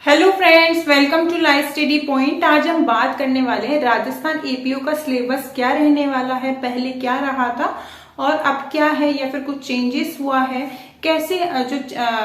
Hello friends, welcome to live study point. आज हम बात करने वाले हैं राजस्थान एपीओ का सिलेबस क्या रहने वाला है, पहले क्या रहा था और अब क्या है या फिर कुछ चेंजेस हुआ है, कैसे जो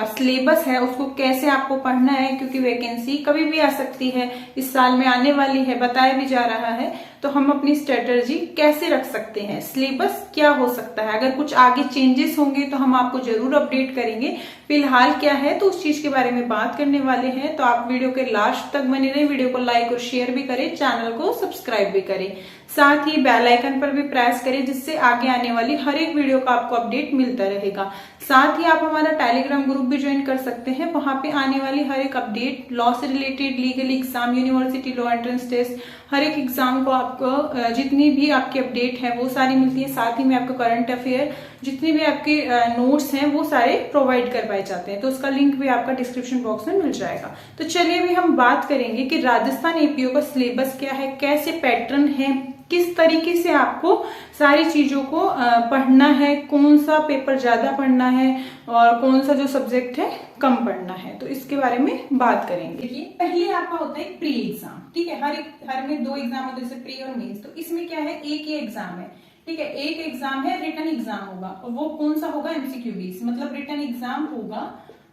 सिलेबस है उसको कैसे आपको पढ़ना है, क्योंकि वैकेंसी कभी भी आ सकती है, इस साल में आने वाली है, बताया भी जा रहा है। तो हम अपनी स्ट्रेटजी कैसे रख सकते हैं, सिलेबस क्या हो सकता है, अगर कुछ आगे चेंजेस होंगे तो हम आपको जरूर अपडेट करेंगे। फिलहाल क्या है तो उस चीज के बारे में बात करने वाले हैं। तो आप वीडियो के लास्ट तक बने रहे, वीडियो को लाइक और शेयर भी करें, चैनल को सब्सक्राइब भी करें, साथ ही बेल आइकन पर भी प्रेस करें, जिससे आगे आने वाली हर एक वीडियो का आपको अपडेट मिलता रहेगा। साथ ही आप हमारा टेलीग्राम ग्रुप भी ज्वाइन कर सकते हैं, वहां पे आने वाली हर एक अपडेट, लॉ से related, legal exam, university law entrance test, हर एक एग्जाम को आपको जितनी भी आपकी अपडेट है वो सारी मिलती है। साथ ही में आपको करंट अफेयर, जितने भी आपके नोट्स हैं वो सारे प्रोवाइड करवाए जाते हैं, तो उसका लिंक भी आपका डिस्क्रिप्शन बॉक्स में मिल जाएगा। तो चलिए अभी हम बात करेंगे कि राजस्थान एपीओ का सिलेबस क्या है, कैसे पैटर्न है, किस तरीके से आपको सारी चीजों को पढ़ना है, कौन सा पेपर ज्यादा पढ़ना है और कौन सा जो सब्जेक्ट है कम पढ़ना है, तो इसके बारे में बात करेंगे। देखिए, पहले आपका होता है प्री एग्जाम, ठीक है, हर में दो एग्जाम होते हैं, जैसे प्री और मेंस। तो इसमें क्या है, एक ही एग्जाम है, ठीक है, एक एग्जाम है, रिटन एग्जाम होगा, और वो कौन सा होगा, एमसीक्यू बेस्ड, मतलब रिटन एग्जाम होगा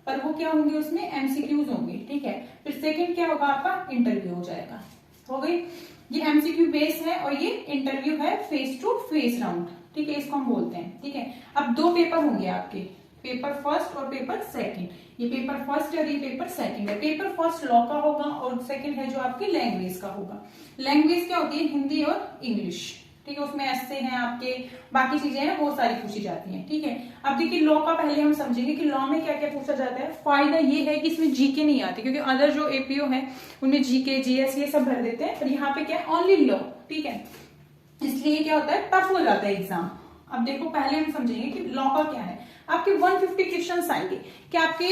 पर वो क्या होंगे, उसमें एमसीक्यूज होंगे, ठीक है। फिर सेकंड क्या होगा, आपका इंटरव्यू हो जाएगा, हो गई। ये एमसीक्यू बेस है और ये इंटरव्यू है, फेस टू फेस राउंड, ठीक है, इसको हम बोलते हैं, ठीक है। अब दो पेपर होंगे आपके, पेपर फर्स्ट और पेपर सेकंड। ये पेपर फर्स्ट है और ये पेपर सेकंड है। पेपर फर्स्ट लॉ का होगा और सेकंड है जो आपकी लैंग्वेज का होगा। लैंग्वेज क्या होती है, हिंदी और इंग्लिश, ठीक है, उसमें ऐसे हैं आपके, बाकी चीजें हैं वो सारी पूछी जाती हैं, ठीक है। अब देखिए, लॉ का पहले हम समझेंगे कि लॉ में क्या क्या पूछा जाता है। फायदा ये है कि इसमें जीके नहीं आती, क्योंकि अदर जो एपीओ है उनमें जीके, जीएस ये सब भर देते हैं, पर यहाँ पे क्या है, ओनली लॉ, ठीक है, इसलिए क्या होता है, टफ हो जाता है एग्जाम। अब देखो, पहले हम समझेंगे कि लॉ का क्या है। आपके 150 क्वेश्चन आएंगे, क्या आपके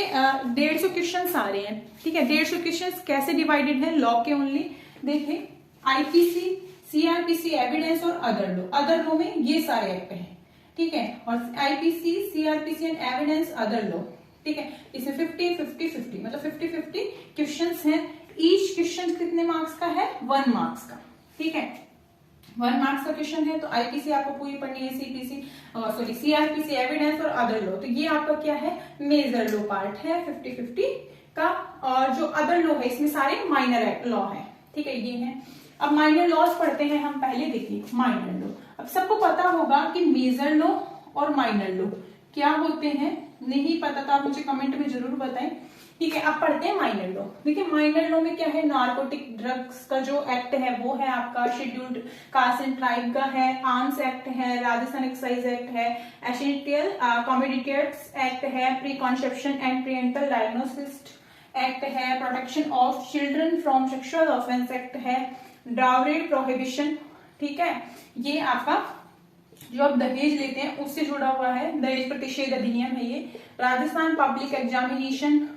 150 क्वेश्चन आ रहे हैं, ठीक है। 150 क्वेश्चन कैसे डिवाइडेड है, लॉ के ओनली देखिए, आईपीसी, सीआरपीसी, एविडेंस और अदर लॉ में ये सारे एक्ट हैं, ठीक है, और IPC, CrPC and evidence, other law, ठीक है। इसमें 50-50-50 मतलब 50-50 क्वेश्चंस हैं। ईच क्वेश्चन कितने मार्क्स का है, 1 मार्क्स का, ठीक है, 1 मार्क्स का क्वेश्चन है। तो आईपीसी आपको पूरी पढ़नी है, सीआरपीसी, एविडेंस और अदर लॉ, तो ये आपका क्या है, मेजर लॉ पार्ट है 50-50 का। और जो अदर लॉ है इसमें सारे माइनर लॉ है, ठीक है, ये है। अब माइनर लॉज पढ़ते हैं हम, पहले देखिए माइनर लॉ। अब सबको पता होगा कि मेजर लॉ और माइनर लॉ क्या होते हैं, नहीं पता तो आप मुझे कमेंट में जरूर बताएं, ठीक है। अब पढ़ते हैं माइनर लॉ। देखिए, माइनर लॉ में क्या है, नार्कोटिक ड्रग्स का जो एक्ट है वो है आपका, शेड्यूल्ड कास्ट एंड ट्राइब का है, आर्म्स एक्ट है, राजस्थान एक्साइज एक्ट है, एसेंशियल कमोडिटीज एक्ट है, pre conception and prenatal diagnosis act है, protection of children from sexual offence act है, डाउरी प्रोहिबिशन, ठीक है। ये आपका जो आप दहेज लेते हैं उससे जुड़ा हुआ है, दहेज प्रतिषेध अधिनियम है ये। Rajasthan public examination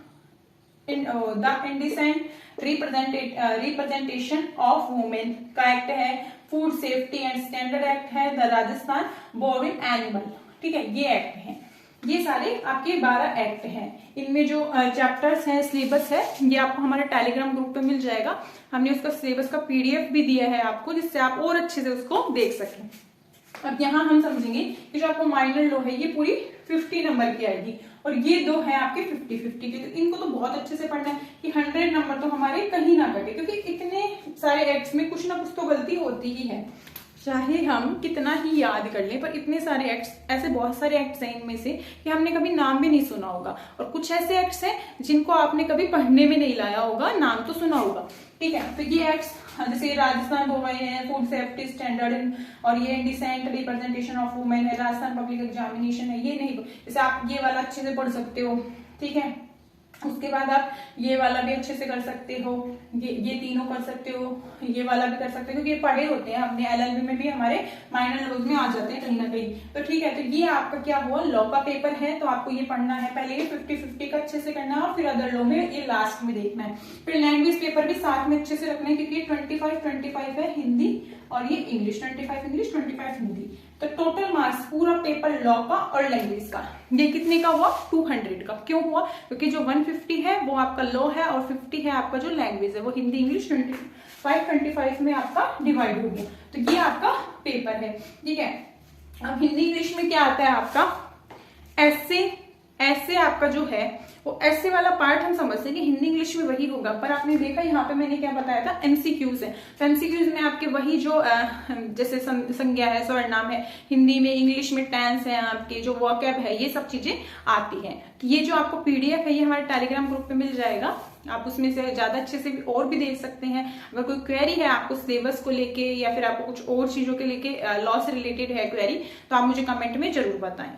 in the indecent representation of women का एक्ट है, food safety and standard act है, द राजस्थान बोर्डिंग एनिमल, ठीक है, ये एक्ट है। ये सारे आपके 12 एक्ट हैं। इनमें जो चैप्टर्स हैं, सिलेबस है, ये आपको हमारे टेलीग्राम ग्रुप पे मिल जाएगा। हमने उसका सिलेबस का पीडीएफ भी दिया है आपको, जिससे आप और अच्छे से उसको देख सकें। अब यहाँ हम समझेंगे कि जो आपको माइनर लॉ है ये पूरी 50 नंबर की आएगी, और ये दो है आपके 50-50 के। तो इनको तो बहुत अच्छे से पढ़ना है कि 100 नंबर तो हमारे कहीं ना कटे, क्योंकि इतने सारे एक्ट्स में कुछ ना कुछ तो गलती होती ही है, चाहे हम कितना ही याद कर लें, पर इतने सारे एक्ट्स, ऐसे बहुत सारे एक्ट्स हैं इनमें से कि हमने कभी नाम भी नहीं सुना होगा, और कुछ ऐसे एक्ट्स हैं जिनको आपने कभी पढ़ने में नहीं लाया होगा, नाम तो सुना होगा, ठीक है। तो ये एक्ट्स जैसे राजस्थान बोवाई है, फूड सेफ्टी स्टैंडर्ड, और ये इंडिसेंट रिप्रेजेंटेशन ऑफ वुमेन है, राजस्थान पब्लिक एग्जामिनेशन है, ये नहीं, जैसे आप ये वाला अच्छे से पढ़ सकते हो, ठीक है। उसके बाद आप ये वाला भी अच्छे से कर सकते हो, ये तीनों कर सकते हो, ये वाला भी कर सकते हो, क्योंकि ये पढ़े होते हैं अपने एलएलबी में भी, हमारे माइनर लॉज में आ जाते हैं कहीं ना कहीं। तो ठीक है, तो ये आपका क्या हुआ, लॉ का पेपर है, तो आपको ये पढ़ना है, पहले ये 50-50 का अच्छे से करना है, और फिर अदर लॉ में ये लास्ट में देखना है। फिर लैंग्वेज पेपर भी साथ में अच्छे से रखना है, क्योंकि 25-25 है हिंदी और ये इंग्लिश, 25 इंग्लिश 25 हिंदी। तो टोटल मार्क्स पूरा पेपर लॉ का और लैंग्वेज का ये कितने का हुआ? 200 का। क्यों हुआ? क्योंकि जो 150 है वो आपका लॉ है और 50 है आपका जो लैंग्वेज है वो हिंदी इंग्लिश 25 में आपका डिवाइड हो गया। तो ये आपका पेपर है, ठीक है। अब हिंदी इंग्लिश में क्या आता है आपका? ऐसे आपका जो है वो ऐसे वाला पार्ट हम समझते हैं कि हिंदी इंग्लिश में वही होगा, पर आपने देखा यहाँ पे मैंने क्या बताया था? एमसीक्यूज है। तो एमसीक्यूज में आपके वही जो जैसे संज्ञा है, सर्वनाम है, हिंदी में इंग्लिश में टेंस है, आपके जो वोकैब है, ये सब चीजें आती हैं। ये जो आपको पीडीएफ है ये हमारे टेलीग्राम ग्रुप पे मिल जाएगा, आप उसमें से ज्यादा अच्छे से और भी देख सकते हैं। अगर कोई क्वेरी है आपको सिलेबस को लेके या फिर आपको कुछ और चीजों के लेके लॉ से रिलेटेड है क्वेरी, तो आप मुझे कमेंट में जरूर बताएं।